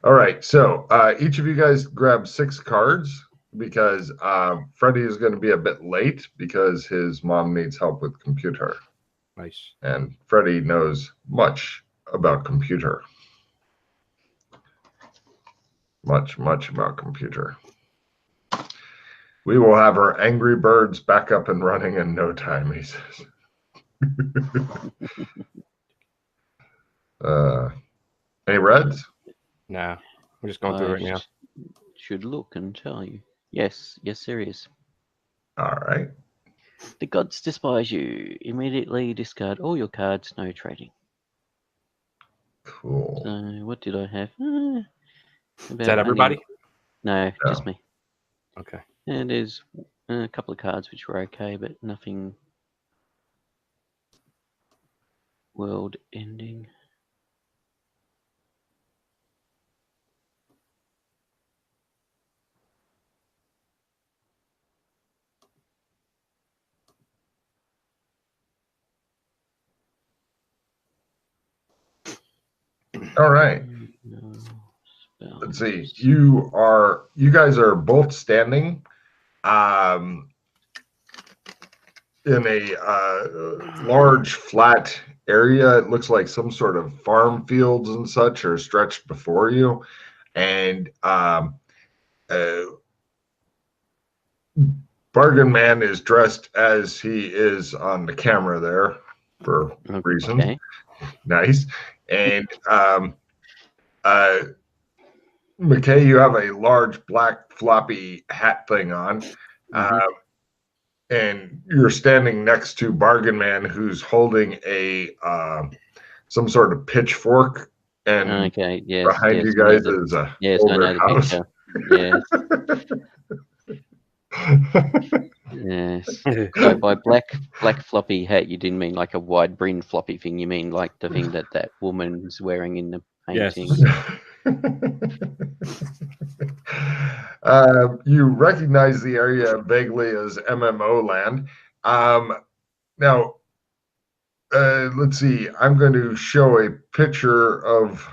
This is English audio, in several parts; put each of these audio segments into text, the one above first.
All right, so each of you guys grab 6 cards because Freddie is going to be a bit late because his mom needs help with computer. Nice. And Freddie knows much about computer. Much about computer. We will have our Angry Birds back up and running in no time, he says. Any reds? Nah, we're just going through it right now. Should look and tell you. Yes, there is. All right. The gods despise you. Immediately discard all your cards. No trading. Cool. So what did I have? Is that everybody? No, just me. Okay. And there's a couple of cards which were okay, but nothing world ending. All right. Let's see. You guys are both standing in a large flat area. It looks like some sort of farm fields and such are stretched before you, and Bargain Man is dressed as he is on the camera there for reasons. Nice. And McKay, you have a large black floppy hat thing on. And you're standing next to Bargain Man, who's holding a some sort of pitchfork, and behind you guys is a older house. Yes. Yes. So by black floppy hat, you didn't mean like a wide brim floppy thing. You mean like the thing that woman's wearing in the painting. Yes. You recognize the area vaguely as MMO land. Now, let's see. I'm going to show a picture of.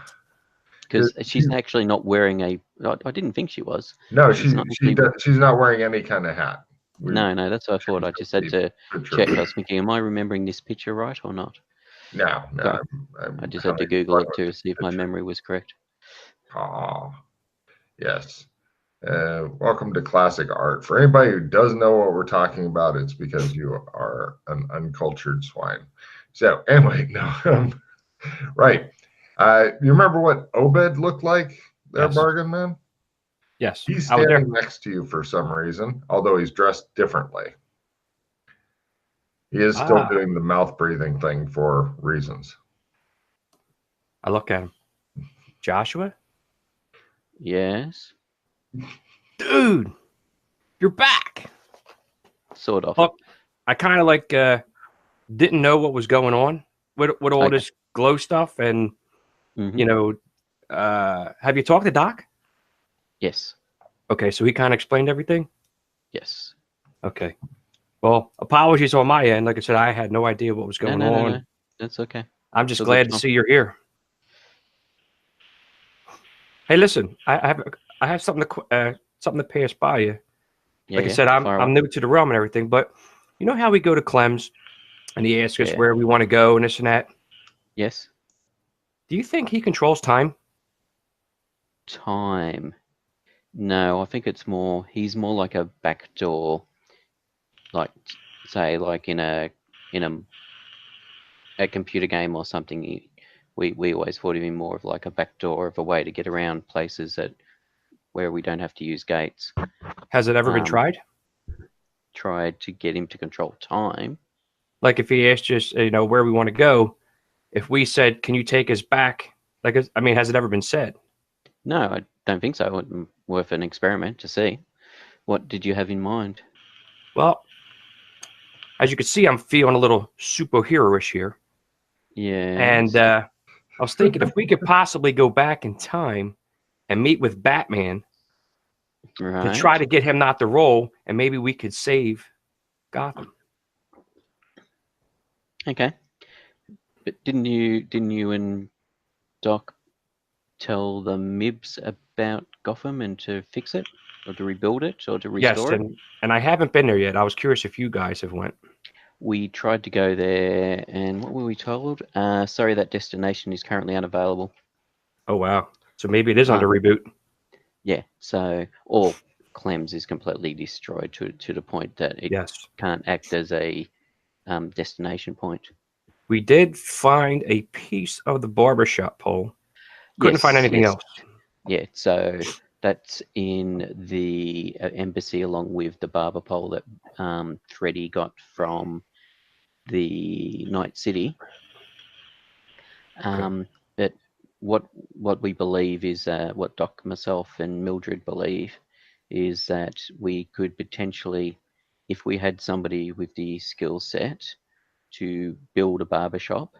Because she's actually not wearing a. I didn't think she was. No, she's not wearing any kind of hat. No, that's what I thought. I just had to check. I was thinking, am I remembering this picture right or not? No. I just had to Google it to see if my memory was correct. Yes. Welcome to classic art. For anybody who doesn't know what we're talking about, it's because you are an uncultured swine. So anyway, no, right. You remember what Obed looked like there, Bargain Man? Yes. He's standing next to you for some reason, although he's dressed differently. He is still doing the mouth breathing thing for reasons. I look at him. Joshua? Yes. Dude, you're back. Sort of. Look, I kind of like didn't know what was going on with all this glow stuff, and you know, have you talked to Doc? Yes. Okay, so he kind of explained everything. Yes. Okay. Well, apologies on my end. Like I said, I had no idea what was going on. No. That's okay. I'm just glad to see you're here. Hey, listen, I have something to pass by you. Like I said, I'm new to the realm and everything, but you know how we go to Clem's and he asks us where we want to go and this and that? Yes. Do you think he controls time? Time? No, I think he's more like a backdoor, like say like in a computer game or something. We always thought of him more of like a backdoor of a way to get around places where we don't have to use gates. Has it ever been tried? Tried to get him to control time. Like if he asked us, where we want to go, if we said, "Can you take us back?" Like, I mean, has it ever been said? No, I don't think so. Worth an experiment to see. What did you have in mind? Well, as you can see, I'm feeling a little superhero-ish here. Yeah. And I was thinking if we could possibly go back in time and meet with Batman to try to get him not to roll, and maybe we could save Gotham. Okay. But didn't you and Doc tell the Mibs about Gotham and to fix it, or to rebuild it, or to restore it? Yes, and I haven't been there yet. I was curious if you guys have went. We tried to go there, and what were we told? Sorry, that destination is currently unavailable. Oh, wow. So maybe it is under reboot. Yeah, so all Clems is completely destroyed to the point that it can't act as a destination point. We did find a piece of the barbershop pole. Couldn't find anything else. Yeah, so that's in the embassy along with the barber pole that Freddy got from the Night City. But what we believe is what Doc, myself, and Mildred believe is that we could potentially, if we had somebody with the skill set to build a barbershop,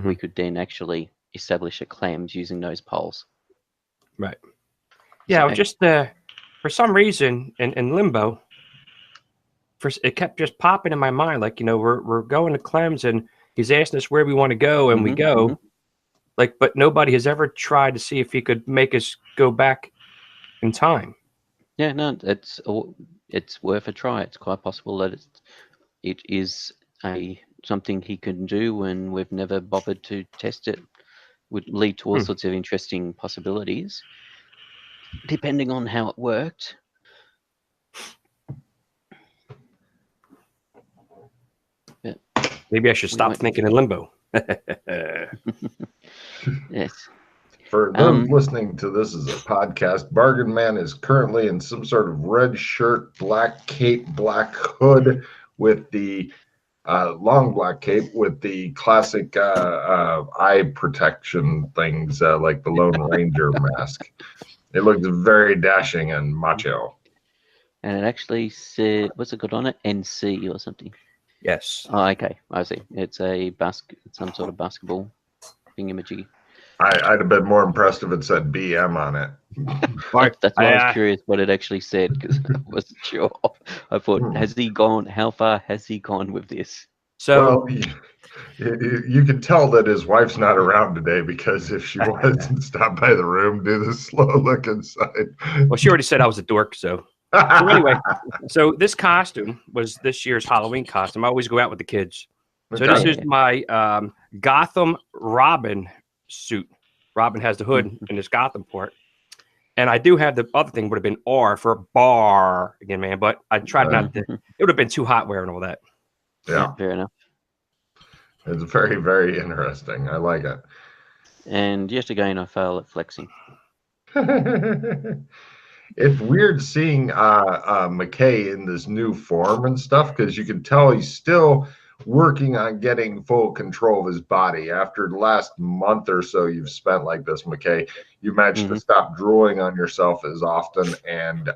we could then actually establish a Clems using those poles. Right. Yeah, so, just for some reason in Limbo, it kept just popping in my mind. Like, we're going to Clems and he's asking us where we want to go, and we go. Like, but nobody has ever tried to see if he could make us go back in time. Yeah, no, it's worth a try. It's quite possible that it is something he can do, and we've never bothered to test it. Would lead to all sorts of interesting possibilities, depending on how it worked. Yeah. Maybe I should stop thinking in Limbo. Yes. For those listening to this as a podcast, Bargain Man is currently in some sort of red shirt, black cape, black hood with the long black cape with the classic eye protection things like the Lone Ranger mask. It looks very dashing and macho. And it actually said, what's it got on it? NC or something. Yes. Oh, okay. I see. It's some sort of basketball thingamajiggy. I'd have been more impressed if it said BM on it. That's why I was curious what it actually said, because I wasn't sure. I thought, how far has he gone with this? So, well, you can tell that his wife's not around today, because if she was, stop by the room, do the slow look inside. Well, she already said I was a dork, so anyway, so this costume was this year's Halloween costume. I always go out with the kids. So this is my Gotham Robin suit. Robin has the hood in this Gotham part. And I do have the other thing would have been R for bar again, man. But I tried not to. It would have been too hot wearing all that. Yeah, fair enough. It's very, very interesting. I like it. And yet again, I fail at flexing. It's weird seeing McKay in this new form and stuff, because you can tell he's still working on getting full control of his body. After the last month or so you've spent like this, McKay, you managed to stop drooling on yourself as often, and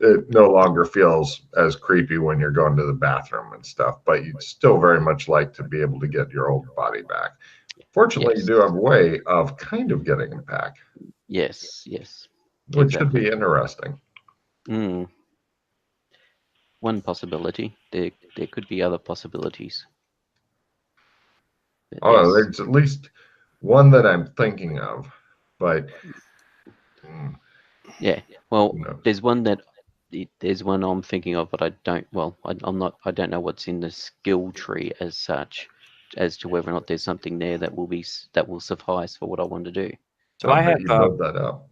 it no longer feels as creepy when you're going to the bathroom and stuff, but you'd still very much like to be able to get your old body back. Fortunately, you do have a way of kind of getting it back. Yes. Which should be interesting. One possibility. There could be other possibilities. But there's at least one that I'm thinking of, but yeah. Well, there's one I'm thinking of, but I don't. Well, I'm not. I don't know what's in the skill tree as such, as to whether or not there's something there that will suffice for what I want to do. So I have build that up.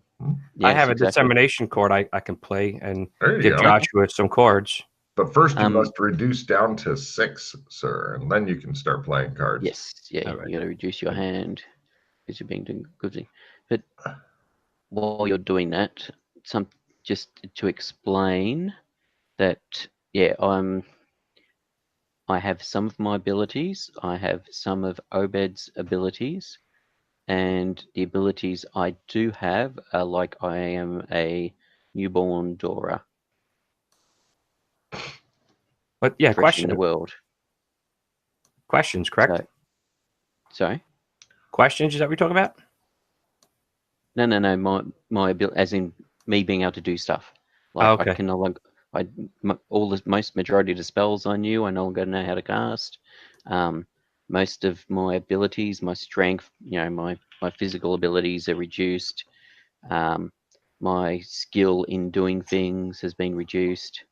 Yes, I have a dissemination card I can play and give Joshua some cards. But first, you must reduce down to 6, sir, and then you can start playing cards. Yes, yeah, you got to reduce your hand because you're doing good thing. But while you're doing that, just to explain that, I have some of my abilities. I have some of Obed's abilities. And the abilities I do have are like I am a newborn Dora. But yeah, question in the world. Questions, correct? Sorry? Questions, is that what we're talking about? No. My ability, as in me being able to do stuff. Like I can no longer. Majority of the spells I knew, I no longer know how to cast. most of my abilities, my strength, my physical abilities are reduced. My skill in doing things has been reduced.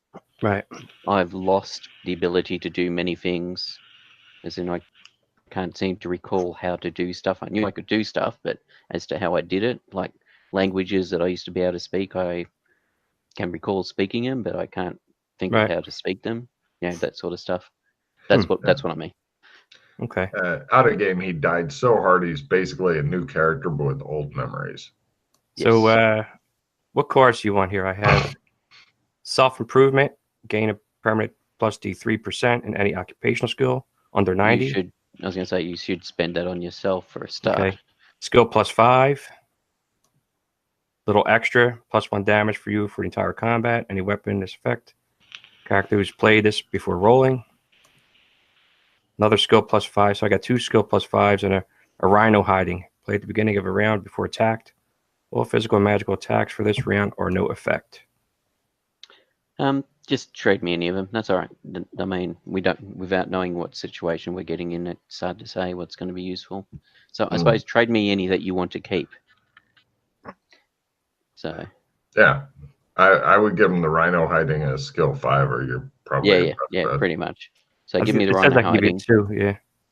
Right. I've lost the ability to do many things, as in I can't seem to recall how to do stuff. I knew I could do stuff, but as to how I did it, like languages that I used to be able to speak, I can recall speaking them, but I can't think of how to speak them. That sort of stuff. That's what I mean. Okay. Out of game, he died so hard he's basically a new character, but with old memories. So, what cards do you want here? I have self-improvement, gain a permanent plus D3% in any occupational skill under 90. I was going to say you should spend that on yourself for a start. Okay. Skill +5. Little extra, +1 damage for you for the entire combat. Any weapon this effect. Character who's played this before rolling. Another skill +5. So I got 2 skill +5s and a rhino hiding. Play at the beginning of a round before attacked. All physical and magical attacks for this round are no effect. Just trade me any of them. That's all right. I mean, without knowing what situation we're getting in, it's hard to say what's going to be useful. So I suppose trade me any that you want to keep. So. Yeah, I would give him the rhino hiding as skill 5, or you're probably yeah, pretty much. So give me the rhino hiding.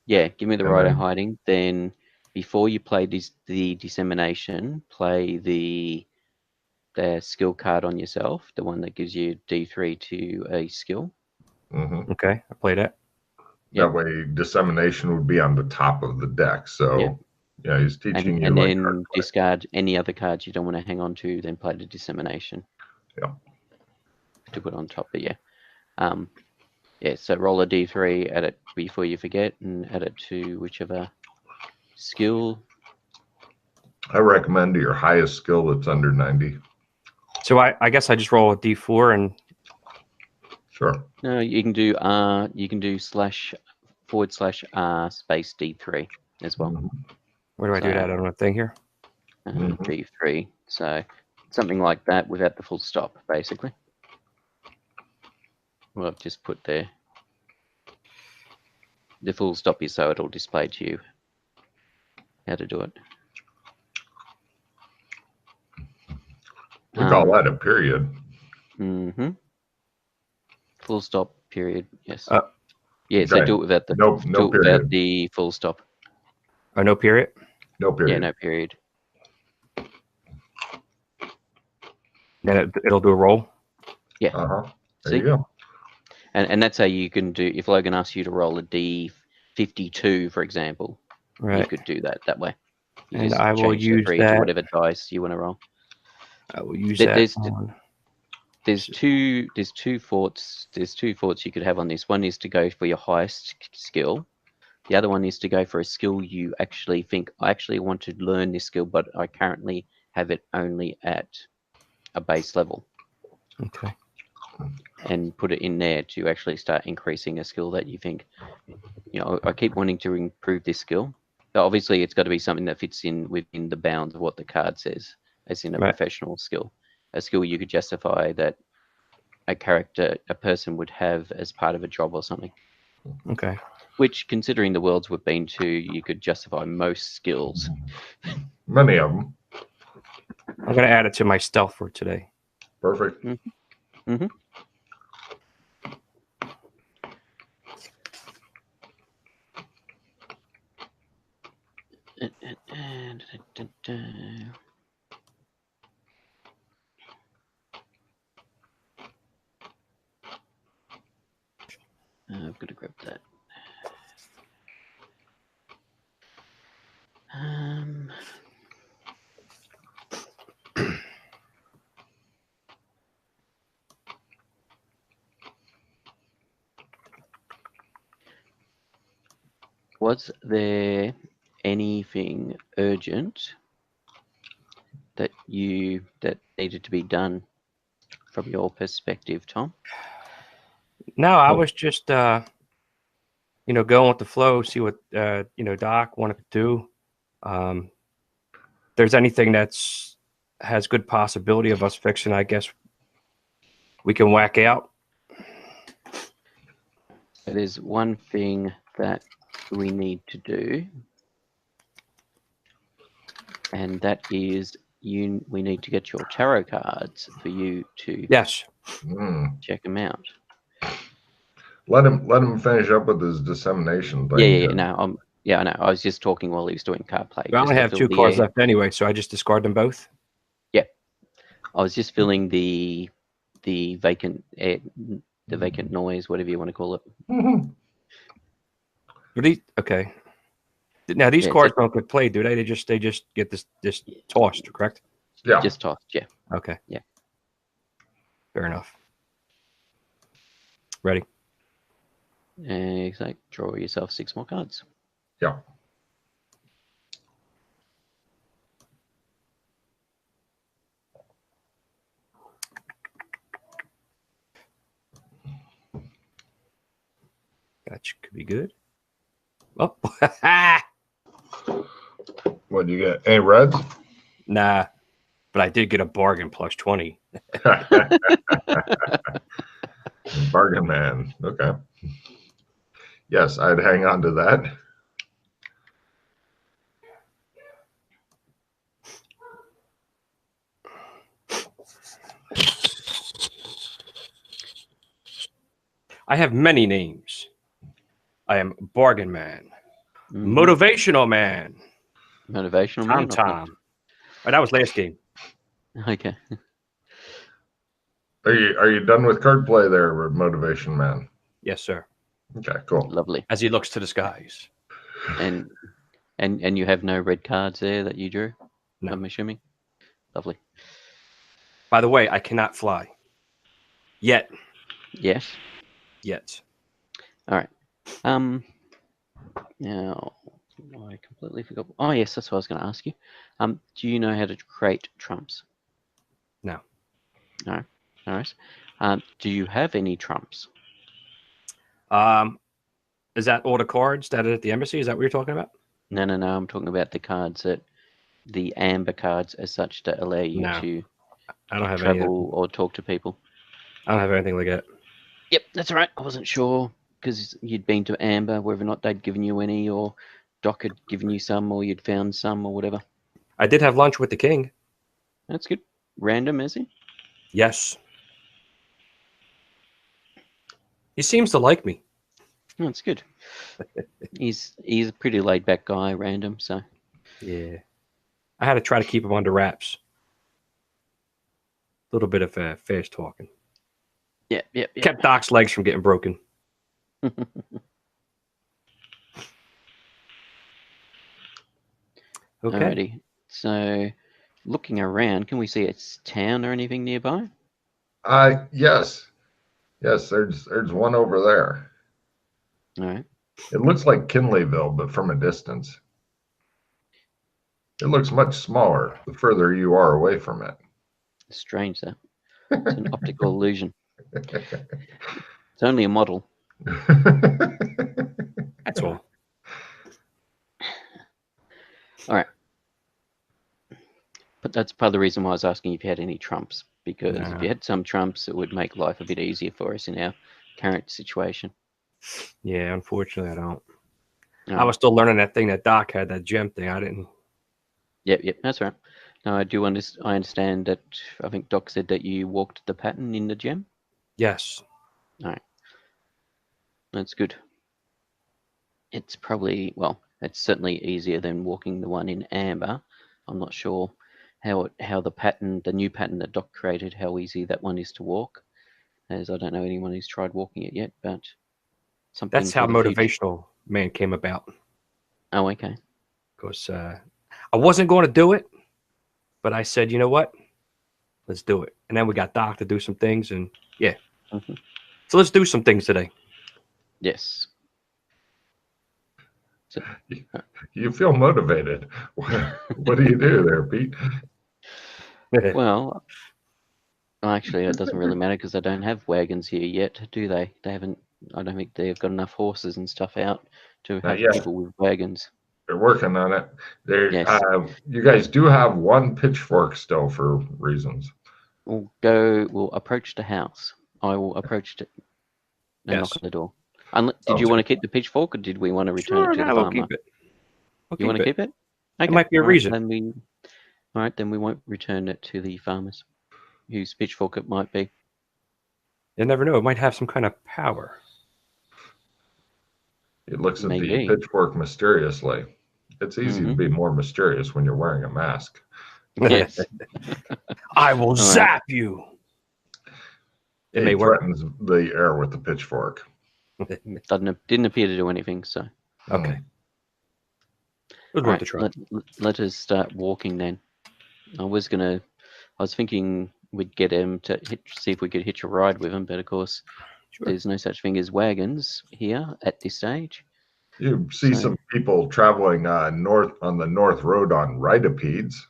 Yeah, give me the rhino hiding. Then before you play the dissemination, play the skill card on yourself, the one that gives you D3 to a skill. Okay, I play that. That way, dissemination would be on the top of the deck. So, yeah, he's teaching you. And then discard any other cards you don't want to hang on to. Then play the dissemination. Yeah. To put on top, but so roll a D3, add it before you forget, and add it to whichever skill. I recommend your highest skill that's under 90. So I guess I just roll a D4 and. Sure. No, you can do // space D3 as well. Where do I do that on a thing here? D3. So something like that without the full stop, basically. Well, I've just put there. The full stop is so it'll display to you how to do it. We call that a period. Full stop period. Yes. Okay. So do it without the without the full stop. Oh, no period. No period. Yeah, no period. Then it'll do a roll. Yeah. There you go. And that's how you can do. If Logan asks you to roll a D52, for example, you could do that way. And I will use that to whatever dice you want to roll. I will use that. There's two forts. There's 2 forts you could have on this. One is to go for your highest skill. The other one is to go for a skill you actually think, I actually want to learn this skill, but I currently have it only at a base level. Okay. And put it in there to actually start increasing a skill that you think, I keep wanting to improve this skill. But obviously, it's got to be something that fits in within the bounds of what the card says, as in a professional skill. A skill you could justify that a person would have as part of a job or something. Okay. Which, considering the worlds we've been to, you could justify most skills. Many of them. I'm going to add it to my stealth for today. Perfect. I've got to grab that. Was there anything urgent that needed to be done from your perspective, Tom? No, I was just going with the flow, see what Doc wanted to do. If there's anything has good possibility of us fixing, I guess we can whack out. There's one thing that we need to do, and that is we need to get your tarot cards for you to check them out. Let him finish up with his dissemination thing. Yeah, I know. I was just talking while he was doing card play. Well, I only have 2 cards left anyway, so I just discard them both. Yeah, I was just filling the vacant air, the vacant noise, whatever you want to call it. Okay. Now these cards don't get played, do they? They just get this tossed, correct? Yeah. Just tossed. Yeah. Okay. Yeah. Fair enough. Ready? Exactly. Draw yourself 6 more cards. Yeah. That could be good. Oh. What do you get? Any reds? Nah, but I did get a bargain plus 20. Bargain man. Okay. Yes, I'd hang on to that. I have many names. I am Bargain Man, Motivational Man, Motivational Man. Tom. Oh, that was last game. Okay. Are you done with card play there, Motivation Man? Yes, sir. Okay, cool. Lovely. As he looks to the skies. And you have no red cards there that you drew? No. I'm assuming. Lovely. By the way, I cannot fly. Yet. Yes. Yet. All right. Now I completely forgot. Oh yes, that's what I was going to ask you. Do you know how to create trumps? No. No. All right. Do you have any trumps? Is that all the cards that are at the embassy? Is that what you're talking about? No. I'm talking about the cards the amber cards as such that allow you to I don't have travel or talk to people. I don't have anything like that. Yep, that's all right. I wasn't sure because you'd been to Amber, whether or not they'd given you any, or Doc had given you some, or you'd found some, or whatever. I did have lunch with the king. That's good. Random, is he? Yes. He seems to like me. Oh, that's good. He's a pretty laid back guy, Random. So. Yeah. I had to try to keep him under wraps. A little bit of fast talking. Yeah. Kept Doc's legs from getting broken. Okay. Alrighty. So, looking around, can we see a town or anything nearby? Yes. Yes, there's one over there. All right. It looks like Kinleyville, but from a distance. It looks much smaller the further you are away from it. Strange, that. It's an optical illusion. It's only a model. That's all. All right. But that's part of the reason why I was asking if you had any trumps, because if you had some trumps, it would make life a bit easier for us in our current situation. Yeah, unfortunately, I don't. I was still learning that thing that Doc had, that gem thing. I didn't. Yep, that's right. No, I do understand. I understand that. I think Doc said that you walked the pattern in the gem. Yes. All right. That's good. It's probably, well, it's certainly easier than walking the one in amber. I'm not sure how the pattern, the new pattern that Doc created, how easy that one is to walk, as I don't know anyone who's tried walking it yet, but something. That's how Motivational Man came about. Oh, okay. Because I wasn't going to do it, but I said, you know what? Let's do it. And then we got Doc to do some things, and yeah. Mm-hmm. So let's do some things today. Yes. So, you feel motivated. What do you do there, Pete? Well, actually, it doesn't really matter because they don't have wagons here yet, do they? They haven't. I don't think they've got enough horses and stuff out to have people with wagons. They're working on it. Yes. You guys do have one pitchfork still for reasons. We'll approach the house. I will approach it and knock on the door. Did you want to keep the pitchfork, or did we want to return it to the farmer? We'll keep it. You want to keep it? Okay. It might be a reason. All right, then we won't return it to the farmers, whose pitchfork it might be. You never know. It might have some kind of power. It looks at the pitchfork mysteriously. It's easy to be more mysterious when you're wearing a mask. Yes. I will zap you. It may threatens the air with the pitchfork. Didn't appear to do anything, so. Okay. It was worth a try. Let us start walking then. I was thinking we'd get him to see if we could hitch a ride with him, but of course, there's no such thing as wagons here at this stage. You see some people traveling north on the North Road on rideopedes.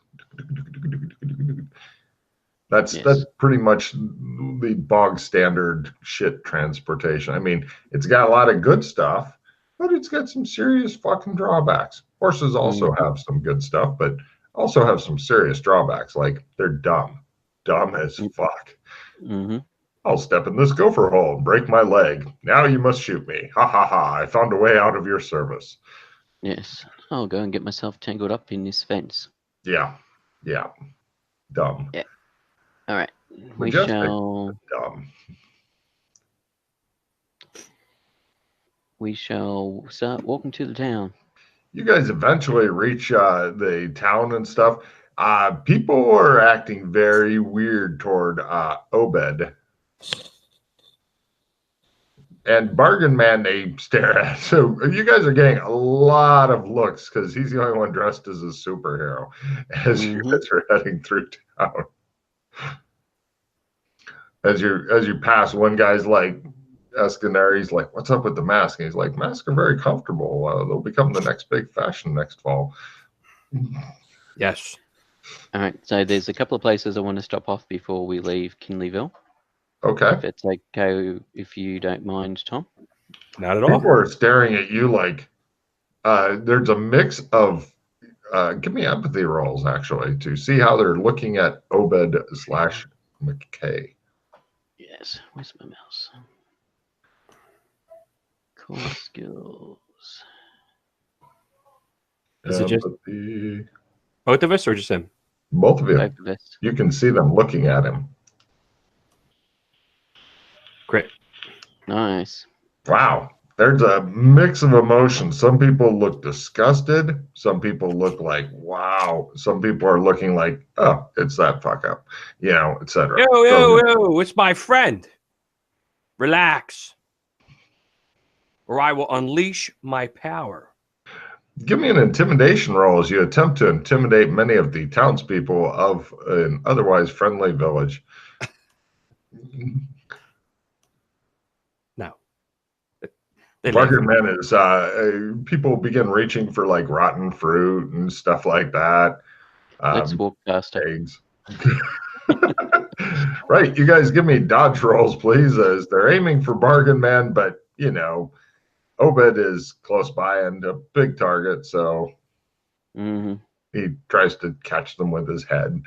That's pretty much the bog standard shit transportation. I mean, it's got a lot of good stuff, but it's got some serious fucking drawbacks. Horses also have some good stuff, but also have some serious drawbacks. Like they're dumb as fuck. I'll step in this gopher hole and break my leg. Now you must shoot me. Ha ha ha. I found a way out of your service. Yes. I'll go and get myself tangled up in this fence. Yeah. Dumb. Yeah. All right. We shall start walking to the town. You guys eventually reach the town and stuff. People are acting very weird toward Obed. And Bargain Man, they stare at. So you guys are getting a lot of looks because he's the only one dressed as a superhero as you guys are heading through town. As you pass, one guy's like, asking there, he's like, "What's up with the mask?" And he's like, "Masks are very comfortable. They'll become the next big fashion next fall." Yes. All right. So there's a couple of places I want to stop off before we leave Kinleyville. Okay. If it's okay, if you don't mind, Tom. Not at all. People are staring at you like there's a mix of. Give me empathy rolls actually to see how they're looking at Obed/McKay. Yes. Where's my mouse? Core skills. Is it just both of us or just him? Both of you. Both of us. You can see them looking at him. Great. Nice. Wow. There's a mix of emotions. Some people look disgusted. Some people look like, wow. Some people are looking like, oh, it's that fuck up, etc. Yo, it's my friend. Relax, or I will unleash my power. Give me an intimidation roll as you attempt to intimidate many of the townspeople of an otherwise friendly village. No. Bargain Man is people begin reaching for like rotten fruit and stuff like that. Let's walk past eggs. Right, you guys give me dodge rolls, please, as they're aiming for Bargain Man, but Obed is close by and a big target, so he tries to catch them with his head.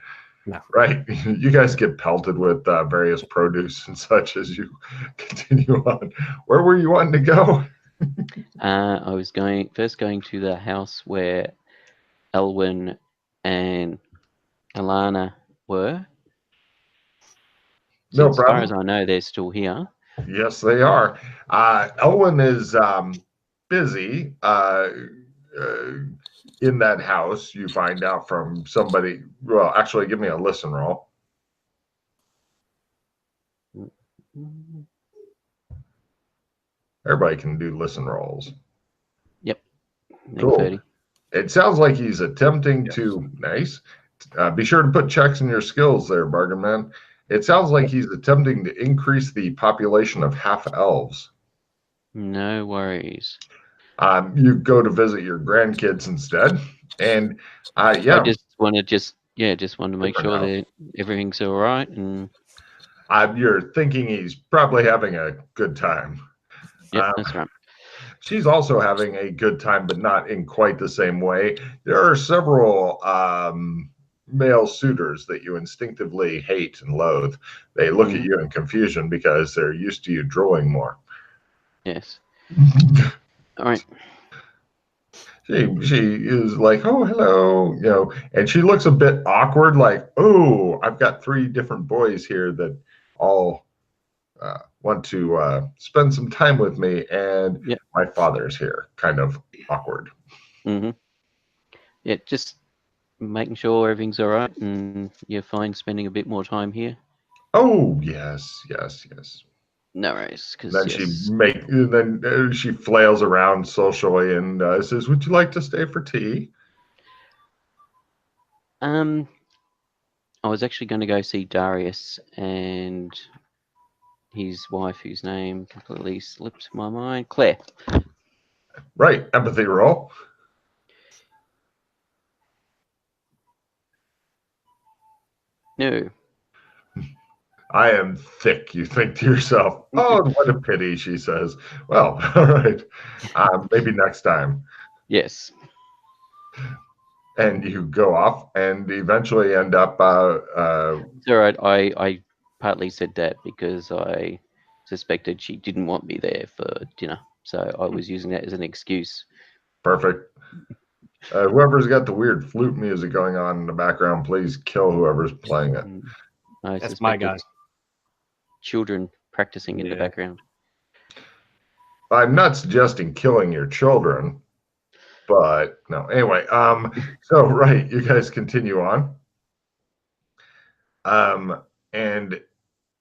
No. Right, you guys get pelted with various produce and such as you continue on. Where were you wanting to go? I was going to the house where Elwyn and Alana were. No as problem. far as I know, they're still here. Yes, they are. Elwyn is busy in that house. You find out from somebody. Well, actually, give me a listen roll. Everybody can do listen rolls. Yep. Cool. 30. It sounds like he's attempting to. Nice. Be sure to put checks in your skills there, Bargain Man. It sounds like he's attempting to increase the population of half-elves. No worries. You go to visit your grandkids instead, and I just want to make sure that everything's all right, and you're thinking he's probably having a good time. Yeah, that's right. She's also having a good time, but not in quite the same way. There are several male suitors that you instinctively hate and loathe. They look at you in confusion because they're used to you drooling more. Yes. All right. She is like, oh, hello, you know, and she looks a bit awkward, like, oh, I've got 3 different boys here that all want to spend some time with me, and my father's here. Kind of awkward. Mm-hmm. Yeah, just making sure everything's all right, and you're fine spending a bit more time here. Oh, yes, yes, yes. No worries, because then she flails around socially and says, "Would you like to stay for tea?" I was actually going to go see Darius and his wife, whose name completely slipped my mind, Claire. Right, empathy roll. No. I am thick, you think to yourself. Oh, what a pity, she says. Well, all right. Maybe next time. Yes. And you go off and eventually end up. It's all right. I partly said that because I suspected she didn't want me there for dinner. So I was using that as an excuse. Perfect. Whoever's got the weird flute music going on in the background, please kill whoever's playing it. That's my guy. Children practicing in the background. I'm not suggesting killing your children, but no. Anyway, so right, you guys continue on, and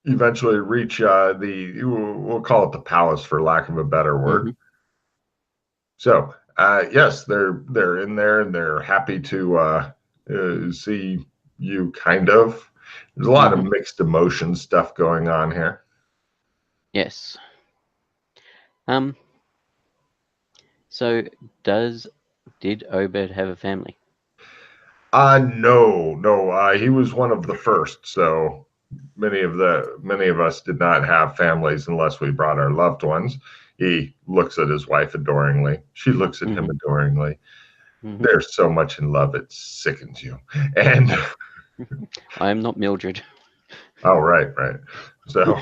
eventually reach we'll call it the palace for lack of a better word. Mm-hmm. So yes, they're in there and they're happy to see you. Kind of. There's a lot of mixed emotion stuff going on here. Yes. So did Obed have a family? No. He was one of the first. So many of us did not have families unless we brought our loved ones. He looks at his wife adoringly. She looks at him adoringly. They're so much in love it sickens you. And I am not Mildred. Oh, right. So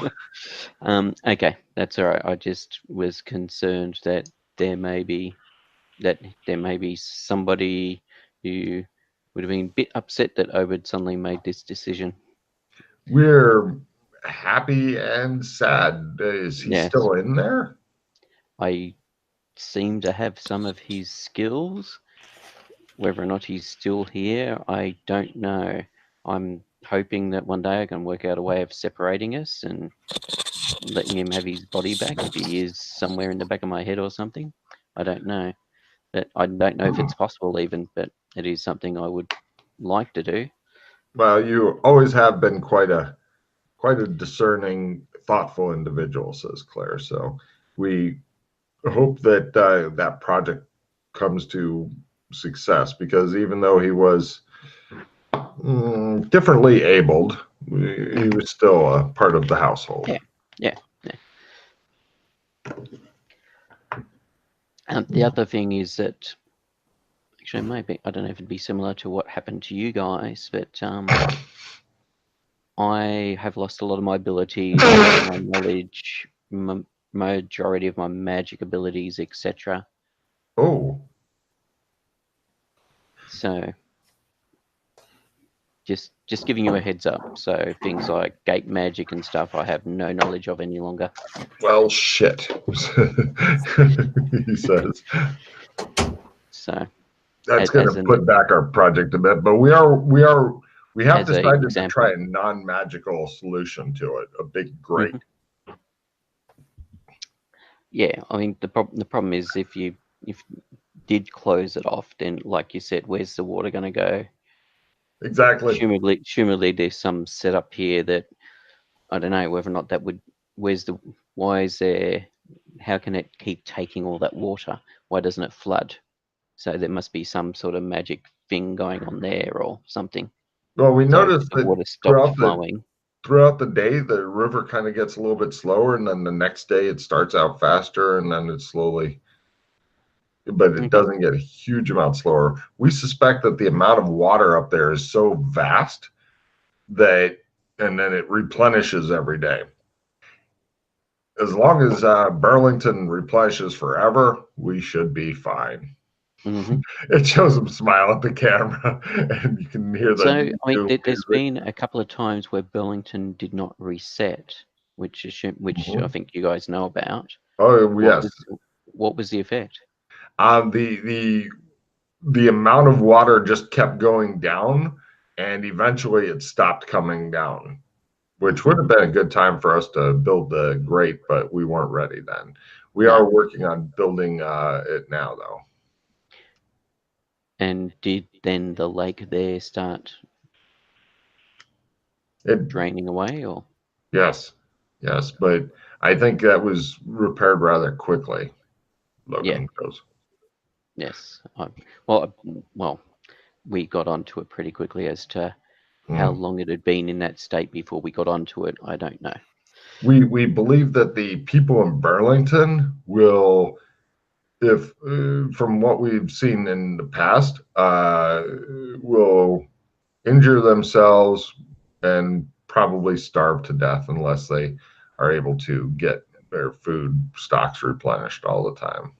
okay, that's all right. I just was concerned that there may be somebody who would have been a bit upset that Obed suddenly made this decision. We're happy and sad. Is he still in there? I seem to have some of his skills. Whether or not he's still here, I don't know. I'm hoping that one day I can work out a way of separating us and letting him have his body back if he is somewhere in the back of my head or something. I don't know. But I don't know if it's possible even, but it is something I would like to do. Well, you always have been quite a discerning, thoughtful individual, says Claire. So we hope that that project comes to success, because even though he was differently abled, he was still a part of the household. Yeah. The other thing is that, actually, maybe, I don't know if it'd be similar to what happened to you guys, but I have lost a lot of my abilities, my knowledge, majority of my magic abilities, etc. Oh. So, just giving you a heads up. So things like gate magic and stuff, I have no knowledge of any longer. Well, shit, he says. So that's going to put back our project a bit, but we have decided to try a non-magical solution to it, a big grate. Yeah, I mean the problem is if you did close it off, then like you said, where's the water going to go? Exactly. Presumably there's some setup here that I don't know whether or not that would. Why is there? How can it keep taking all that water? Why doesn't it flood? So there must be some sort of magic thing going on there or something. Well, we noticed the water stopped flowing. Throughout the day, the river kind of gets a little bit slower, and then the next day it starts out faster, and then it slowly. But it doesn't get a huge amount slower. We suspect that the amount of water up there is so vast that, and then it replenishes every day. as long as Burlington replenishes forever, we should be fine. Mm-hmm. It shows him smile at the camera, and you can hear the. So I mean, there's been a couple of times where Burlington did not reset, which I think you guys know about. Oh yes. What was the effect? The amount of water just kept going down, and eventually it stopped coming down, which would have been a good time for us to build the grate, but we weren't ready then. We are working on building it now, though. And did then the lake there start draining away, or? Yes, but I think that was repaired rather quickly. Logan goes. Yes. Well, we got onto it pretty quickly as to how long it had been in that state before we got onto it. I don't know. We believe that the people in Burlington will, if from what we've seen in the past, will injure themselves and probably starve to death unless they are able to get their food stocks replenished all the time.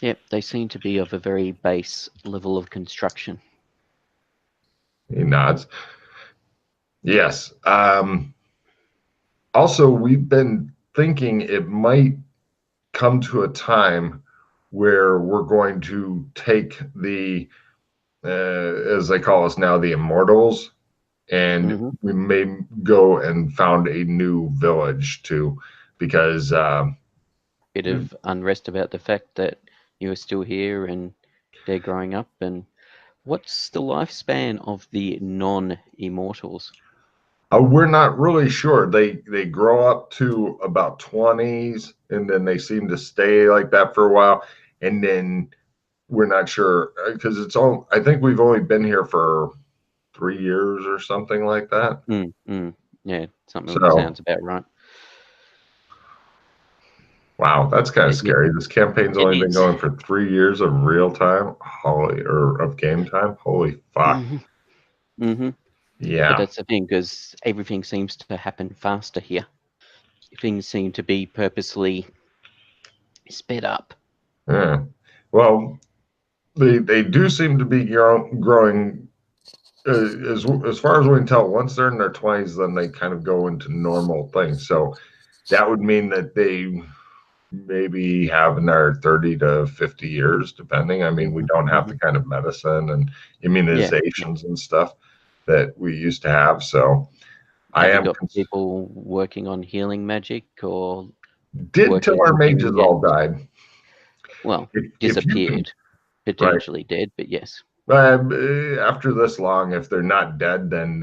Yep, they seem to be of a very base level of construction. He nods. Yes. Also, we've been thinking it might come to a time where we're going to take the, as they call us now, the immortals, and we may go and found a new village too, because bit of unrest about the fact that you are still here and they're growing up. And what's the lifespan of the non-immortals? We're not really sure. They grow up to about 20s, and then they seem to stay like that for a while, and then we're not sure because it's all. I think we've only been here for 3 years or something like that. Yeah, something sounds about right. Wow, that's kind of scary. This campaign's only been going for 3 years of real time, of game time. Holy fuck! Yeah, but that's the thing, because everything seems to happen faster here. Things seem to be purposely sped up. Yeah. Well, they do seem to be growing. As far as we can tell, once they're in their 20s, then they kind of go into normal things. So that would mean that they maybe have another 30 to 50 years, depending. I mean, we don't have the kind of medicine and immunizations and stuff that we used to have. So I am got people working on healing magic, or did till our mages all died. Well, disappeared, potentially dead, but yes. After this long, if they're not dead, then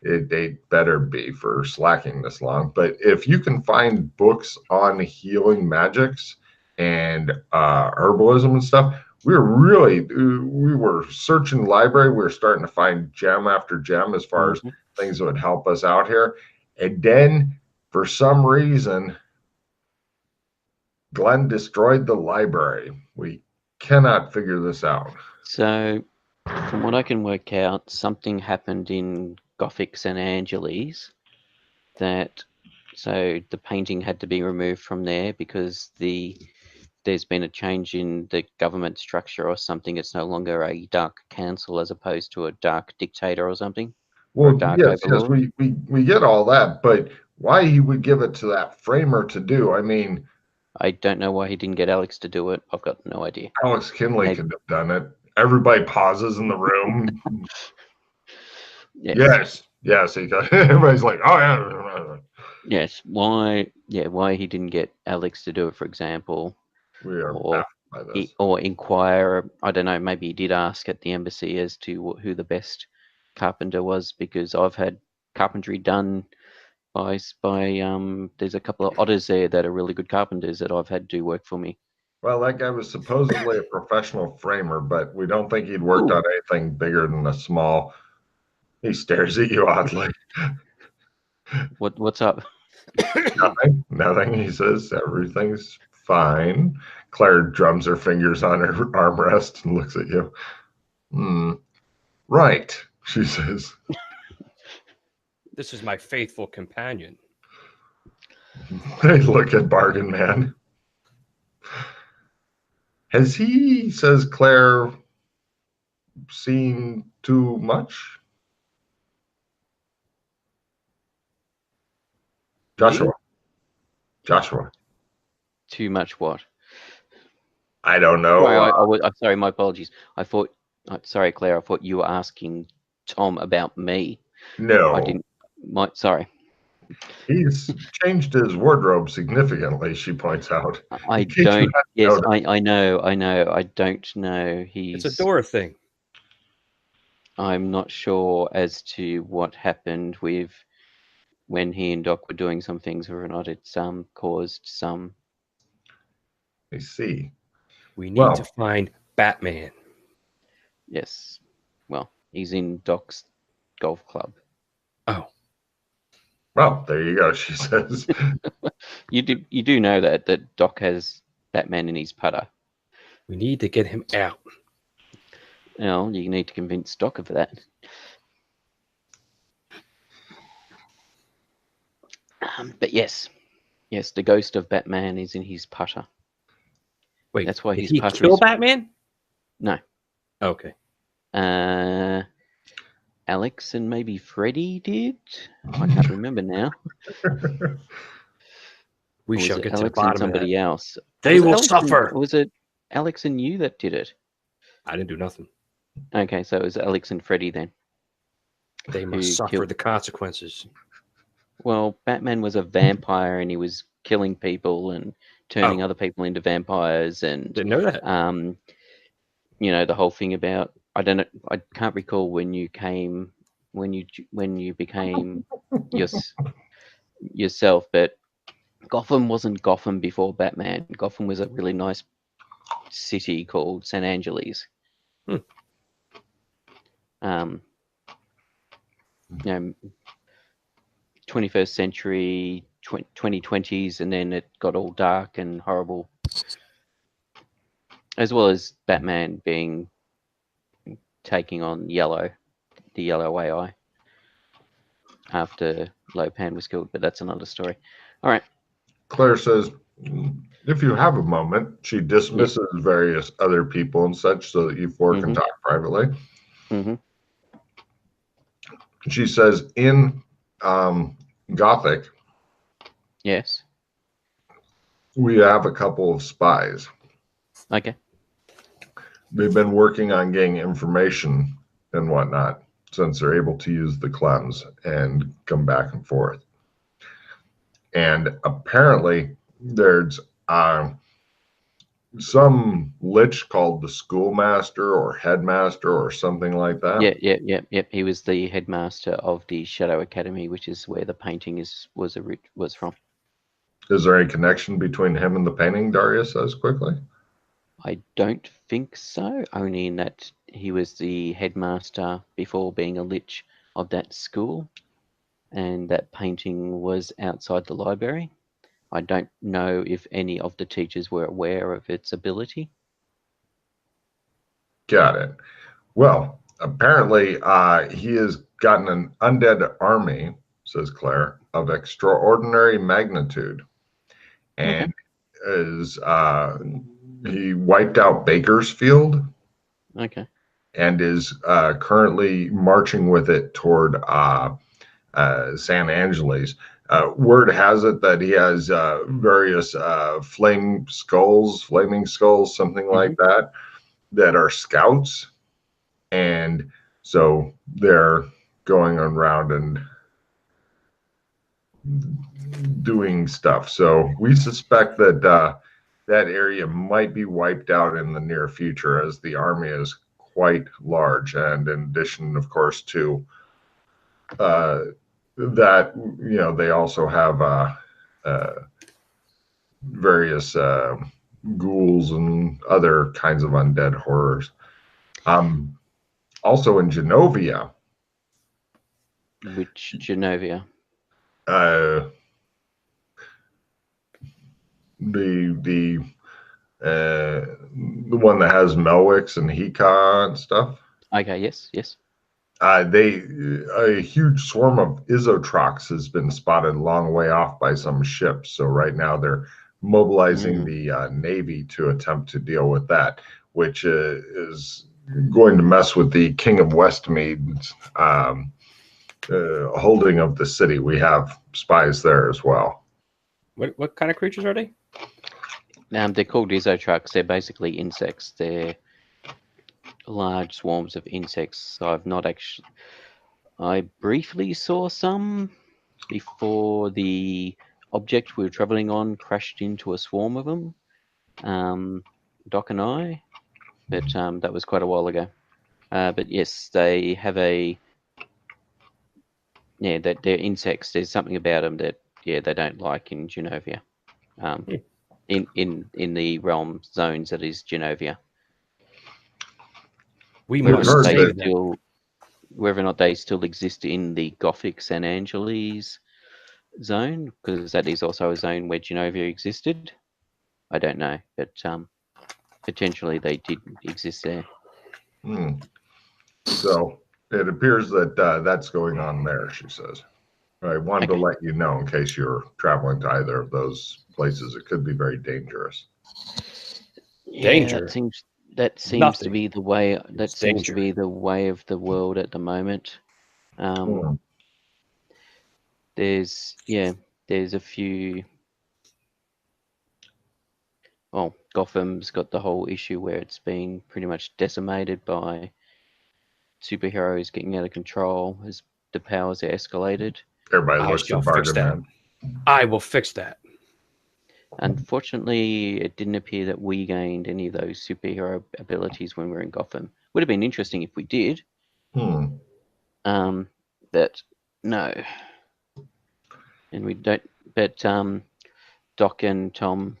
they better be for slacking this long. But if you can find books on healing magics and herbalism and stuff, we were searching the library. We were starting to find gem after gem as far as things that would help us out here. And then for some reason, Glenn destroyed the library. We cannot figure this out. So, from what I can work out, something happened in Gothic St. Angeles so the painting had to be removed from there because there's been a change in the government structure or something. It's no longer a dark council as opposed to a dark dictator or something. Well, yes, we get all that, but why he would give it to that framer to do? I mean, I don't know why he didn't get Alex to do it. I've got no idea. Alex Kinley could have done it. Everybody pauses in the room. Yes. He got, everybody's like, oh yeah. Yes. Why he didn't get Alex to do it, for example. We are baffled by this. Or inquire. I don't know. Maybe he did ask at the embassy as to who the best carpenter was, because I've had carpentry done by there's a couple of otters there that are really good carpenters that I've had do work for me. Well, that guy was supposedly a professional framer, but we don't think he'd worked on anything bigger than a small. He stares at you oddly. What's up? Nothing. He says everything's fine. Claire drums her fingers on her armrest and looks at you. Right, she says. This is my faithful companion. They look at Bargain Man. Has he, says Claire, seen too much? Joshua. Me? Joshua. Too much what? I don't know. Sorry, I'm sorry, my apologies. Sorry, Claire, I thought you were asking Tom about me. No. I didn't. Sorry. He's changed his wardrobe significantly, she points out. I don't. Yes, I know. I don't know. It's a door thing. I'm not sure as to what happened with when he and Doc were doing some things, or not it's caused some. I see. We need to find Batman. Yes. Well, he's in Doc's golf club. Oh. Well, there you go, she says. You do know that Doc has Batman in his putter. We need to get him out. Well, you need to convince Doc of that. But yes, the ghost of Batman is in his putter. Wait, that's why did his he putter kill is... Batman? No. Okay. Alex and maybe Freddy did. I can't remember now. We shall get to the Alex bottom and somebody of that. else. They will suffer. Was it Alex and you that did it? I didn't do nothing. Okay, so it was Alex and Freddy then. They must suffer the consequences. Well, Batman was a vampire and he was killing people and turning other people into vampires, and didn't know that. You know, the whole thing about, I can't recall when you became yourself, but Gotham wasn't Gotham before Batman. Gotham was a really nice city called San Angeles. You know, 21st century, 2020s, and then it got all dark and horrible. As well as Batman taking on the yellow AI after Lopan was killed, but that's another story. All right. Claire says, if you have a moment, she dismisses various other people and such so that you four can talk privately. She says, in Gothic, yes, we have a couple of spies. Okay. They've been working on getting information and whatnot since they're able to use the clems and come back and forth. And apparently there's some lich called the schoolmaster or headmaster or something like that. Yeah. He was the headmaster of the Shadow Academy, which is where the painting was from. Is there any connection between him and the painting, Darius says quickly? I don't think so, only in that he was the headmaster before being a lich of that school, and that painting was outside the library. I don't know if any of the teachers were aware of its ability. Got it. Well, apparently he has gotten an undead army, says Claire, of extraordinary magnitude, and is he wiped out Bakersfield. Okay. And is currently marching with it toward San Angeles. Word has it that he has various flaming skulls, something like that, that are scouts. And so they're going around and doing stuff. So we suspect that that area might be wiped out in the near future, as the army is quite large. And in addition, of course, to that, you know, they also have various ghouls and other kinds of undead horrors. Also in Genovia. Which Genovia? The one that has Melwicks and Heka and stuff. Okay, yes. A huge swarm of isotrox has been spotted a long way off by some ships. So right now they're mobilizing the Navy to attempt to deal with that, which is going to mess with the King of Westmead's holding of the city. We have spies there as well. What kind of creatures are they? They're called isotrox. They're basically insects. They're large swarms of insects. I've not actually. I briefly saw some before the object we were traveling on crashed into a swarm of them. Doc and I, but that was quite a while ago. But yes, they have that they're insects. There's something about them that they don't like in Genovia. In the realm zones that is Genovia. Whether or not they still exist in the Gothic San Angeles zone, because that is also a zone where Genovia existed. I don't know, but potentially they did exist there. So it appears that that's going on there, she says. I wanted to let you know in case you're traveling to either of those places. It could be very dangerous. Danger. That seems to be the way. That seems to be the way of the world at the moment. There's a few. Well, Gotham's got the whole issue where it's been pretty much decimated by superheroes getting out of control as the powers are escalated. Everybody looks at Bargain Man. I will fix that. Unfortunately, it didn't appear that we gained any of those superhero abilities when we were in Gotham. Would have been interesting if we did. But no. And we don't. But Doc and Tom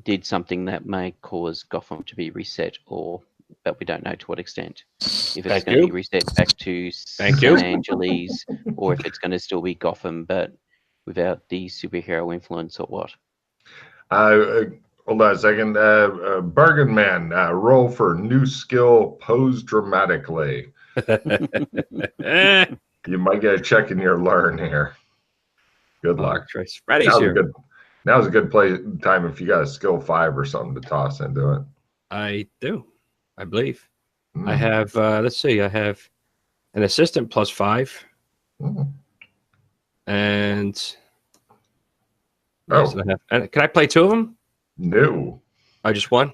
did something that may cause Gotham to be reset, but we don't know to what extent. If it's going to be reset back to San Angeles, or if it's going to still be Gotham, but without the superhero influence, or what. Hold on a second. Bargain Man, roll for new skill, pose dramatically. You might get a check in your learn here. Good luck. Now's a good time if you got a skill 5 or something to toss into it. I do, I believe. I have, let's see, I have an assistant +5. And yes, I have. And can I play 2 of them? No. I just one?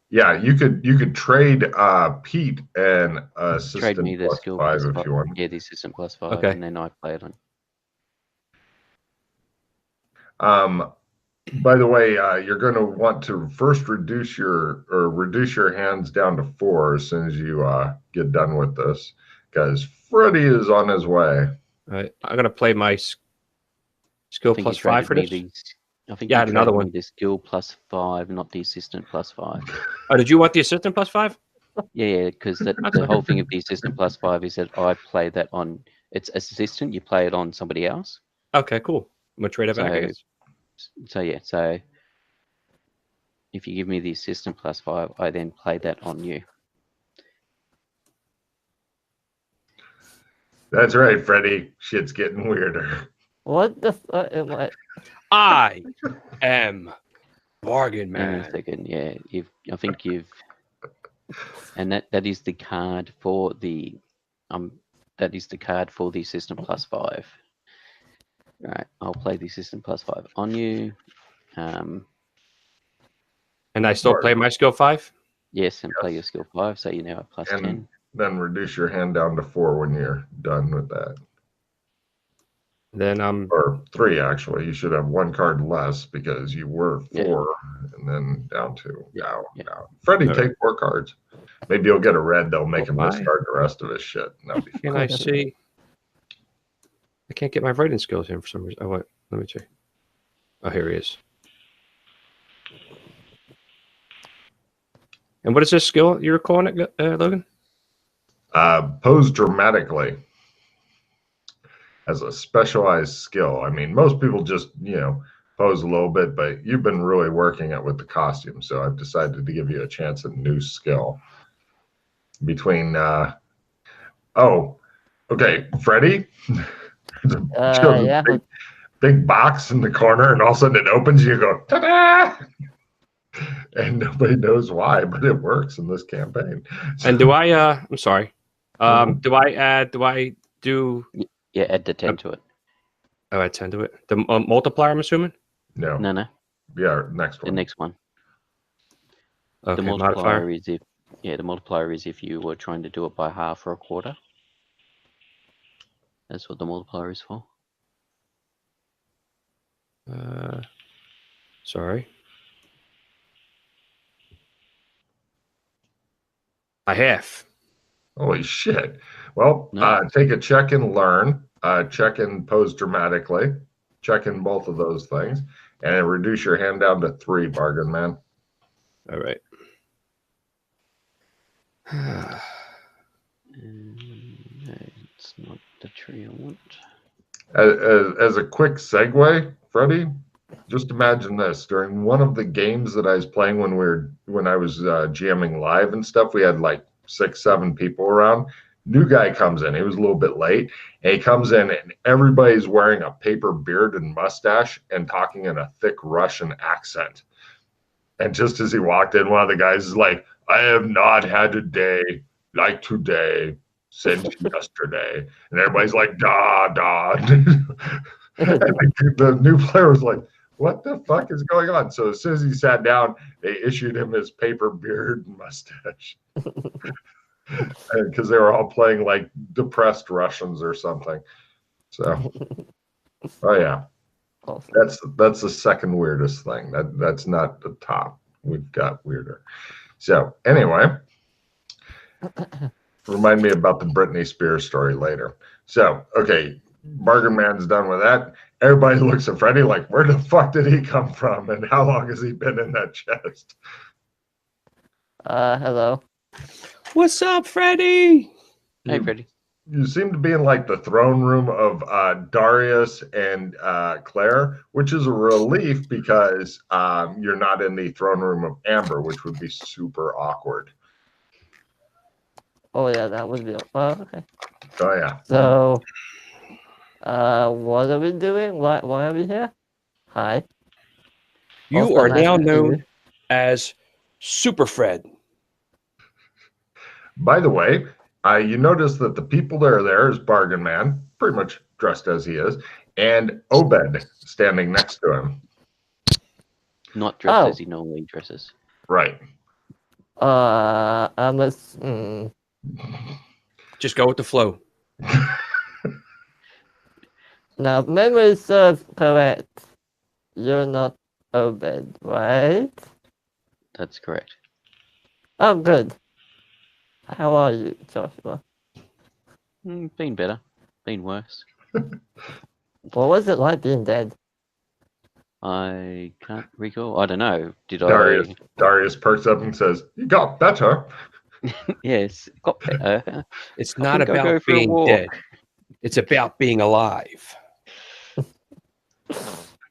Yeah, you could trade Pete and assistant trade me the skill +5 if you want. Yeah, the assistant +5, okay. And then I play it on. By the way, you're going to want to first reduce your hands down to 4 as soon as you get done with this, because Freddy is on his way. All right, I'm going to play my skill +5 for this. I think you had another one. The skill +5, not the assistant +5. Oh, did you want the assistant +5? Yeah, because the whole thing of the assistant +5 is that I play that on its assistant. You play it on somebody else. Okay, cool. I'm going to trade it back, I guess. So if you give me the assistant +5, I then play that on you. That's right, Freddy. Shit's getting weirder. What the what? I am Bargain Man. Hang on a second. Yeah, I think you've, and that is the card for the assistant +5. Right, I'll play the assistant +5 on you. And I still play my skill 5? Yes, and play your skill 5, so you now have +10. Then reduce your hand down to 4 when you're done with that. Then or 3 actually. You should have 1 card less because you were 4, and then down to now. Freddy, take 4 cards. Maybe you'll get a red. They'll make him discard the rest of his shit. Can I see? I can't get my writing skills in for some reason. Oh, what? Let me check. Oh, here he is. And what is this skill you were calling it, Logan? Pose dramatically as a specialized skill. I mean, most people just, pose a little bit, but you've been really working it with the costume. So I've decided to give you a chance at a new skill. Between, Okay, Freddy. Yeah. Big box in the corner, and all of a sudden it opens. You go ta-da, and nobody knows why, but it works in this campaign. And do I? I'm sorry. Do I add? Do I do? Yeah, add the 10 to it. Oh, add 10 to it. The multiplier, I'm assuming. No. Yeah, next one. The next one. Okay, the multiplier modifier. is if the multiplier is if you were trying to do it by half or a quarter. That's what the multiplier is for. Sorry. I have. Holy shit. Well, take a check and learn, check and pose dramatically, check in both of those things, and reduce your hand down to 3, bargain man. All right. No, it's not the tree I want. As a quick segue, Freddie, just imagine this. During one of the games that I was playing when I was jamming live and stuff, we had like 6, 7 people around. New guy comes in. He was a little bit late. And he comes in and everybody's wearing a paper beard and mustache and talking in a thick Russian accent. And just as he walked in, one of the guys is like, I have not had a day like today since yesterday. And everybody's like, da, da. And the new player was like, what the fuck is going on? So as soon as he sat down, they issued him his paper beard and mustache. Because they were all playing like depressed Russians or something. So, oh yeah, awesome. That's the second weirdest thing. That's not the top. We've got weirder. So anyway, remind me about the Britney Spears story later. So okay, Bargain Man's done with that. Everybody looks at Freddy like, where the fuck did he come from, and how long has he been in that chest? Hello. What's up, Freddy? Hey, Freddy. You seem to be in like the throne room of Darius and Claire, which is a relief because you're not in the throne room of Amber, which would be super awkward. Oh yeah, that would be okay. Oh yeah. So, what are we doing? Why are we here? Hi. You Also, are nice now to known you. as Super Fred. By the way, you notice that the people that are there is Bargain Man, pretty much dressed as he is, and Obed standing next to him. Not dressed as he normally dresses. Right. Just go with the flow. Now, memory serves correct. You're not Obed, right? That's correct. Oh, good. How are you, Joshua? Been better. Been worse. What was it like being dead? I can't recall. I don't know. Darius perks up and says, "You got better." Yes, got better. It's not about being dead. It's about being alive.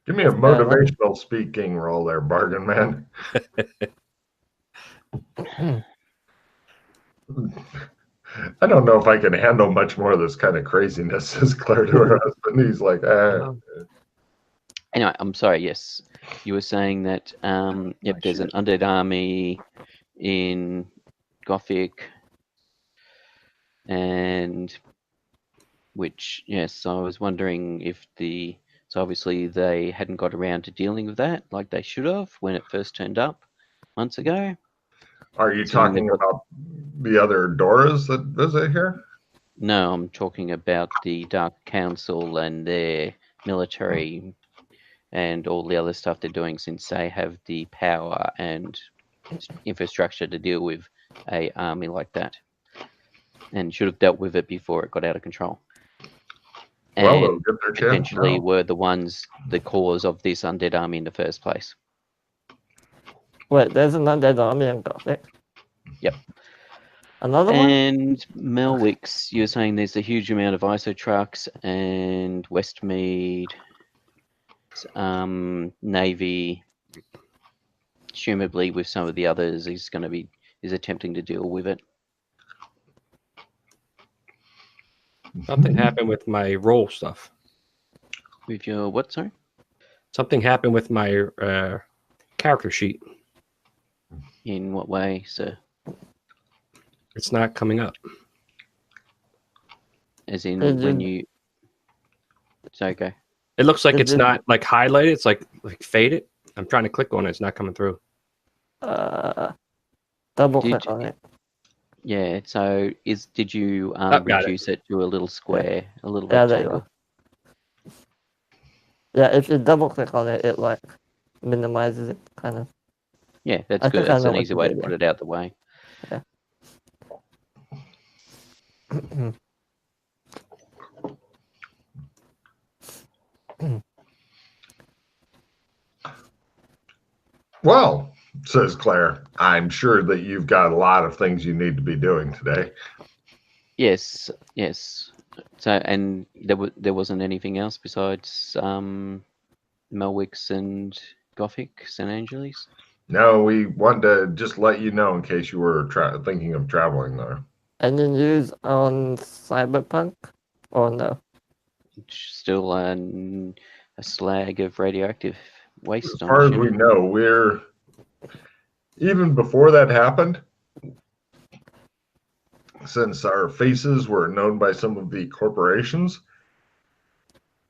Give me a motivational speaking role there, Bargain Man. I don't know if I can handle much more of this kind of craziness, says Claire to her husband. He's like, Anyway, I'm sorry. Yes, you were saying that. Yep, there's an undead army in Gothic, and which yes, I was wondering if so obviously they hadn't got around to dealing with that like they should have when it first turned up months ago. Are you talking about the other Doras that visit here? No, I'm talking about the Dark Council and their military and all the other stuff they're doing, since they have the power and infrastructure to deal with a army like that, and should have dealt with it before it got out of control. And potentially were the cause of this undead army in the first place. Wait, there's an undead army in Gothic? Yep. Another one? And Melwicks, you're saying there's a huge amount of ISO trucks, and Westmead, Navy, presumably with some of the others, is attempting to deal with it. Something happened with my roll stuff. With your what, sorry? Something happened with my character sheet. In what way, sir? It's not coming up. As in when you... Sorry, go. It looks like it's not like highlighted. It's like faded. I'm trying to click on it. It's not coming through. Double click on it. Yeah. So did you reduce it to a little square, a little rectangle? Yeah, if you double click on it, it like minimizes it, kind of. Yeah, that's good. That's an easy way to put it out the way. Yeah. Well, says Claire, I'm sure that you've got a lot of things you need to be doing today. Yes. So, and there wasn't anything else besides Melwicks and Gothic St. Angeles? No, we wanted to just let you know in case you were thinking of traveling there. Any news on Cyberpunk, or no? Still a slag of radioactive waste. As far as we know, we're even before that happened, since our faces were known by some of the corporations,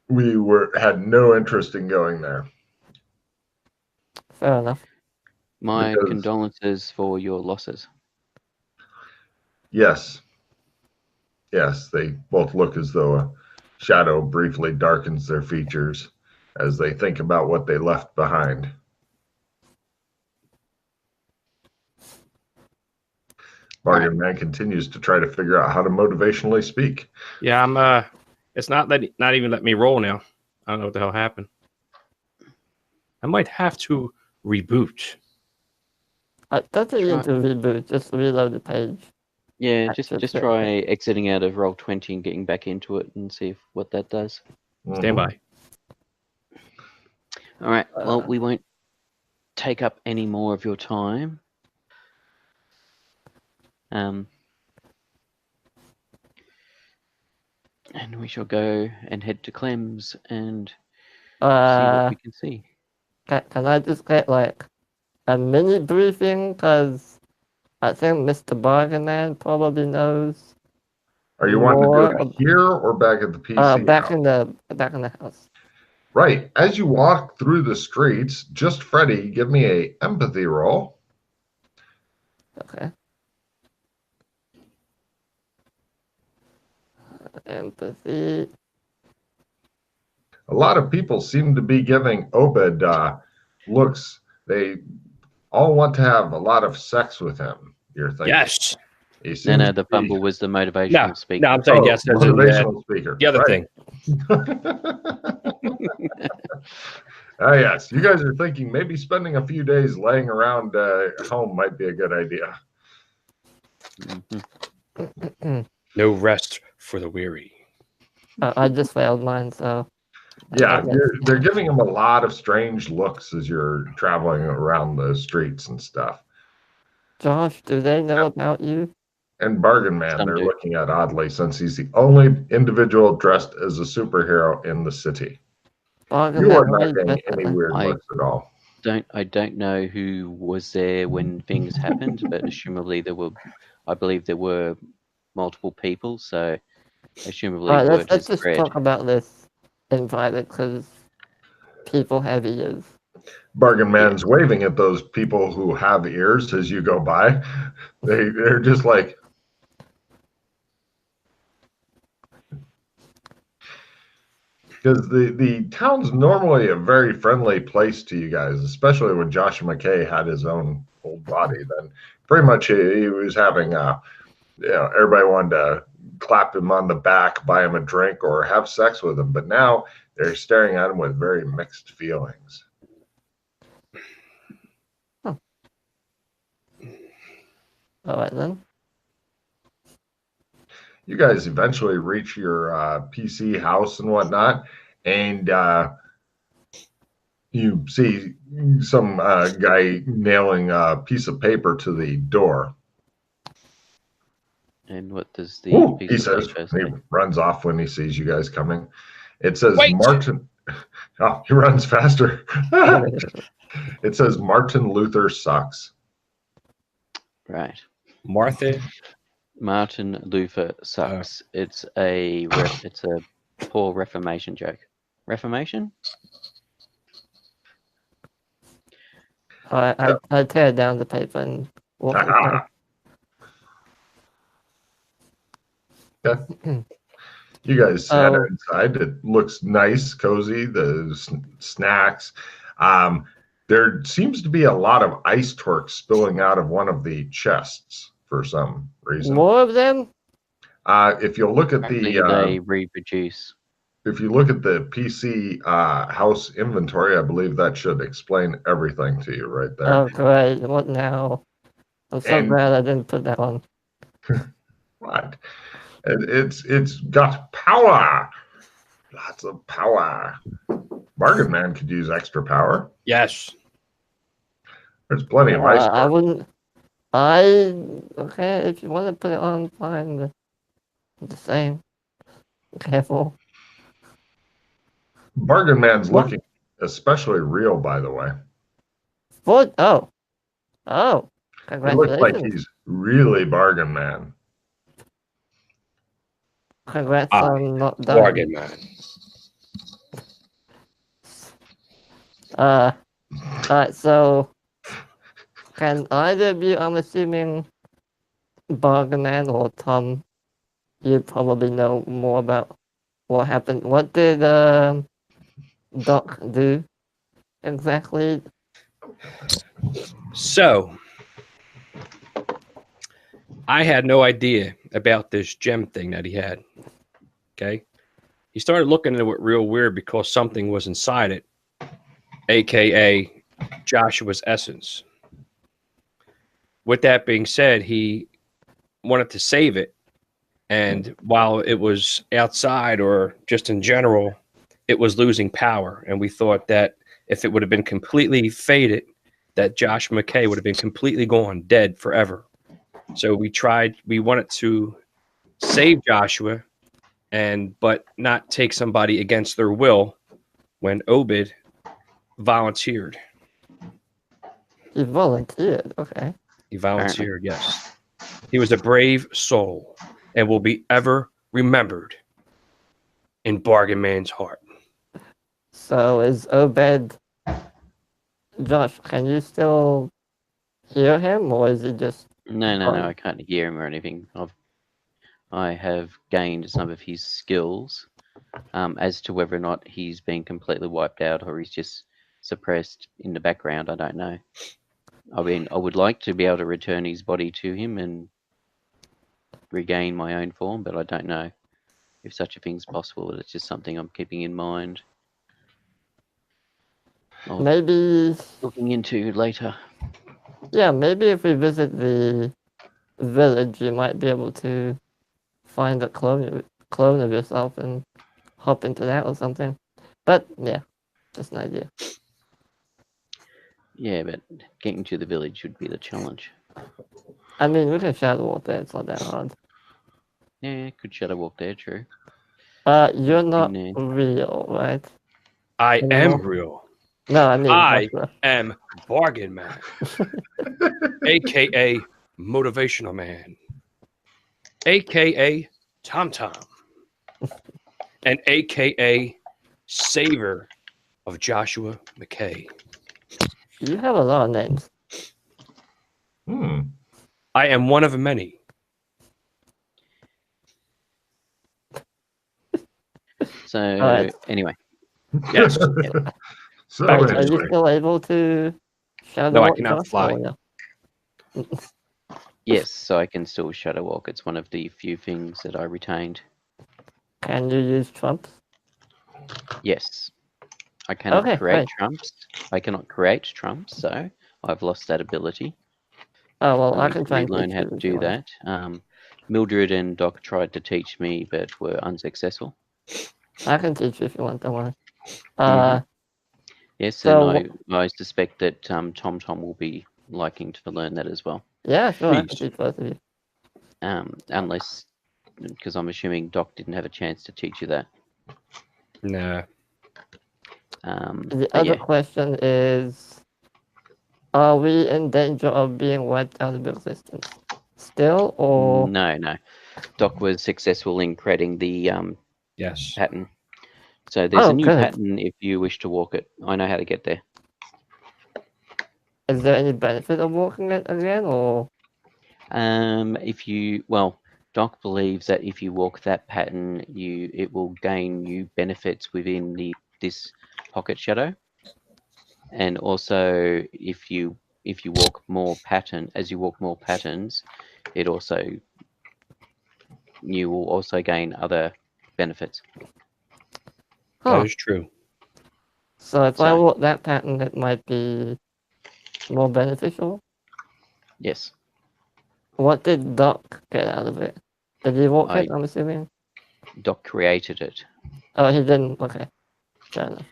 we had no interest in going there. Fair enough. My condolences for your losses. Yes. Yes, they both look as though a shadow briefly darkens their features as they think about what they left behind. Bargain Man continues to try to figure out how to motivationally speak. Yeah, I'm. It's not even let me roll now. I don't know what the hell happened. I might have to reboot. Don't you need to reboot? Just reload the page. Yeah, just try exiting out of Roll20 and getting back into it and see what that does. Stand by. All right. Well, we won't take up any more of your time. And we shall go and head to Clem's and see what we can see. Can I just get like a mini briefing? Because I think Mr. Bargain Man probably knows. Are you wanting to do it here or back at the PC? Back in the house. Right. As you walk through the streets, just Freddy, give me a empathy roll. Okay. Empathy. A lot of people seem to be giving Obed looks. They all want to have a lot of sex with him. You're thinking? Yes. No, the fumble was the motivational speaker. No, I'm saying yes. Motivational speaker. The other thing. Yes. You guys are thinking maybe spending a few days laying around home might be a good idea. No rest for the weary. I just failed mine, so. Yeah, they're giving him a lot of strange looks as you're traveling around the streets and stuff. Josh, do they know about you? And Bargain Man, they're looking at oddly since he's the only individual dressed as a superhero in the city. Bargain You are not getting any weird looks at all. I don't know who was there when things happened, but assumably I believe there were multiple people, so assumably let's just talk about this in private because people have ears. Bargain Man's waving at those people who have ears as you go by. They're just like, because the town's normally a very friendly place to you guys, especially when Josh McKay had his own old body. Then pretty much he was having, everybody wanted to clap him on the back, buy him a drink, or have sex with him. But now they're staring at him with very mixed feelings. Huh. All right, then. You guys eventually reach your PC house and whatnot, and you see some guy nailing a piece of paper to the door. And what does the Ooh, piece he of says, paper he say? runs off when he sees you guys coming. It says, Wait! Martin. Oh, he runs faster. It says, Martin Luther sucks. Right. Martin Luther sucks. It's a poor Reformation joke. Reformation? I tear down the paper and walk away. Okay. You guys head inside. It looks nice, cozy. The snacks. There seems to be a lot of ice torques spilling out of one of the chests for some reason. More of them? If you look at they reproduce. If you look at the PC house inventory, I believe that should explain everything to you right there. Oh, great. What now? I'm so glad I didn't put that on. What? It's got power. Lots of power. Bargain Man could use extra power. Yes. There's plenty of ice. I wouldn't. Okay, if you want to put it on, fine. The same. Careful. Bargain Man's looking especially real, by the way. What? Oh. It looks like he's really Bargain Man. Congrats on not dying. Bargain Man. Alright, so can either of you, I'm assuming Bargain Man or Tom, you probably know more about what happened. What did Doc do exactly? So, I had no idea about this gem thing that he had. Okay. He started looking at it real weird because something was inside it, aka Joshua's essence. With that being said, he wanted to save it. And while it was outside or just in general, it was losing power. And we thought that if it would have been completely faded, that Joshua McKay would have been completely gone, dead forever. So we wanted to save Joshua, but not take somebody against their will when Obed volunteered. He volunteered, okay. He volunteered, yes. He was a brave soul and will be ever remembered in Bargain Man's heart. So is Obed... Josh, can you still hear him, or is it just... No, I can't hear him or anything. I have gained some of his skills. As to whether or not he's been completely wiped out or he's just suppressed in the background, I don't know. I mean, I would like to be able to return his body to him and regain my own form, but I don't know if such a thing's possible. It's just something I'm keeping in mind. Maybe looking into later. Yeah, maybe if we visit the village, you might be able to find a clone of yourself and hop into that or something. But yeah, just an idea. Yeah, but getting to the village would be the challenge. I mean, we can shadow walk there. It's not that hard. Yeah, could shadow walk there. True. You're not real, right? I am real. No, I mean, I am Bargain Man, aka Motivational Man, aka Tom Tom, and aka Savior of Joshua McKay. You have a lot of names. I am one of many. So anyway, yes. So are you still able to shadow No, walk? I cannot fly. Yes, so I can still shadow walk. It's one of the few things that I retained. Can you use trumps? Yes. I cannot create trumps. I cannot create trumps, so I've lost that ability. Oh, well, I can try and learn how to do that. Mildred and Doc tried to teach me, but were unsuccessful. I can teach you if you want, don't worry. Yes, so, and I suspect that Tom will be liking to learn that as well. Yeah, sure, I can teach both of you. Unless, because I'm assuming Doc didn't have a chance to teach you that. Nah. The other question is, are we in danger of being wiped out of existence still, or no? Doc was successful in creating the yes pattern. So there's a new pattern if you wish to walk it. I know how to get there. Is there any benefit of walking it again, or? Doc believes that if you walk that pattern, it will gain you benefits within this pocket shadow, and also if you walk more as you walk more patterns, you will also gain other benefits. That is true. So if I walk that pattern, it might be more beneficial? Yes. What did Doc get out of it? Did he walk it, I'm assuming? Doc created it. Oh, he didn't? Okay. Fair enough.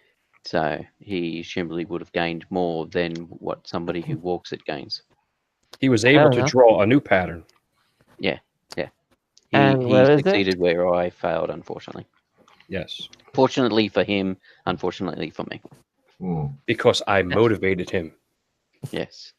So he presumably would have gained more than what somebody who walks it gains. He was able to draw a new pattern. Yeah. He succeeded where I failed, unfortunately. Yes. Fortunately for him, unfortunately for me. Because I motivated him. Yes.